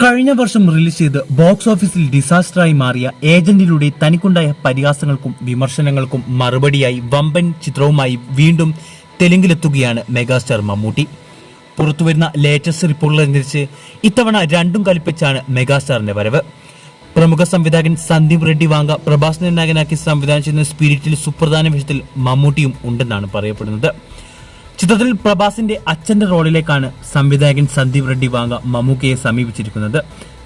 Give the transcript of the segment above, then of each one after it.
കഴിഞ്ഞ വർഷം റിലീസ് ചെയ്ത് ബോക്സ് ഓഫീസിൽ ഡിസാസ്റ്ററായി മാറിയ ഏജന്റിലൂടെ തനിക്കുണ്ടായ പരിഹാസങ്ങൾക്കും വിമർശനങ്ങൾക്കും മറുപടിയായി വമ്പൻ ചിത്രവുമായി വീണ്ടും തെലുങ്കിലെത്തുകയാണ് മെഗാസ്റ്റാർ മമ്മൂട്ടി. പുറത്തുവരുന്ന ലേറ്റസ്റ്റ് റിപ്പോർട്ടുകളനുസരിച്ച് ഇത്തവണ രണ്ടും കൽപ്പിച്ചാണ് മെഗാസ്റ്റാറിന്റെ വരവ്. പ്രമുഖ സംവിധായകൻ സന്ദീപ് റെഡ്ഡി വാങ്ക പ്രഭാസിനെ നായകനാക്കി സംവിധാനം ചെയ്യുന്ന സ്പിരിറ്റിൽ സുപ്രധാന വേഷത്തിൽ മമ്മൂട്ടിയും ഉണ്ടെന്നാണ് പറയപ്പെടുന്നത്. ചിത്രത്തിൽ പ്രഭാസിന്റെ അച്ഛന്റെ റോളിലേക്കാണ് സംവിധായകൻ സന്ദീപ് റെഡ്ഡി വാങ്ക മമ്മൂക്കയെ സമീപിച്ചിരിക്കുന്നത്.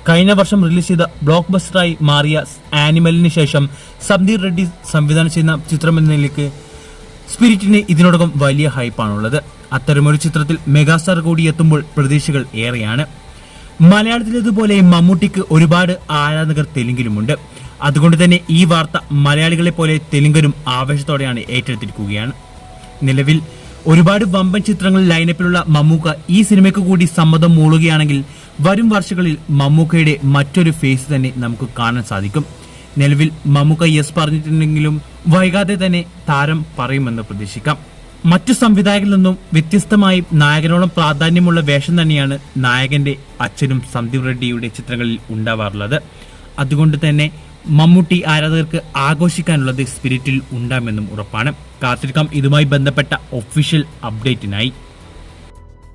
കഴിഞ്ഞ വർഷം റിലീസ് ചെയ്ത ബ്ലോക്ക് ബസ്റ്ററായി മാറിയ ആനിമലിന് ശേഷം സന്ദീപ് റെഡ്ഡി സംവിധാനം ചെയ്യുന്ന ചിത്രമെന്ന നിലയ്ക്ക് സ്പിരിറ്റിന് ഇതിനോടകം വലിയ ഹൈപ്പാണുള്ളത്. അത്തരമൊരു ചിത്രത്തിൽ മെഗാസ്റ്റാർ കൂടി എത്തുമ്പോൾ പ്രതീക്ഷകൾ ഏറെയാണ്. മലയാളത്തിലേതുപോലെ മമ്മൂട്ടിക്ക് ഒരുപാട് ആരാധകർ തെലുങ്കിലുമുണ്ട്. അതുകൊണ്ട് തന്നെ ഈ വാർത്ത മലയാളികളെ പോലെ തെലുങ്കരും ആവേശത്തോടെയാണ് ഏറ്റെടുത്തിരിക്കുകയാണ്. നിലവിൽ ഒരുപാട് വമ്പൻ ചിത്രങ്ങൾ ലൈനപ്പിലുള്ള മമ്മൂക്ക ഈ സിനിമയ്ക്ക് കൂടി സമ്മതം മൂളുകയാണെങ്കിൽ വരും വർഷങ്ങളിൽ മമ്മൂക്കയുടെ മറ്റൊരു ഫേസ് തന്നെ നമുക്ക് കാണാൻ സാധിക്കും. നിലവിൽ മമ്മൂക്ക യെസ് പറഞ്ഞിട്ടുണ്ടെങ്കിലും വൈകാതെ തന്നെ താരം പറയുമെന്ന് പ്രതീക്ഷിക്കാം. മറ്റു സംവിധായകരിൽ നിന്നും വ്യത്യസ്തമായി നായകനോളം പ്രാധാന്യമുള്ള വേഷം തന്നെയാണ് നായകന്റെ അച്ഛനും സന്ദീപ് റെഡ്ഡിയുടെ ചിത്രങ്ങളിൽ ഉണ്ടാവാറുള്ളത്. അതുകൊണ്ട് തന്നെ മമ്മൂട്ടി ആരാധകർക്ക് ആഘോഷിക്കാനുള്ളത് സ്പിരിറ്റിൽ ഉണ്ടാകുമെന്നും ഉറപ്പാണ്. കാത്തിരിക്കാം ഇതുമായി ബന്ധപ്പെട്ട ഒഫീഷ്യൽ അപ്ഡേറ്റിനായി.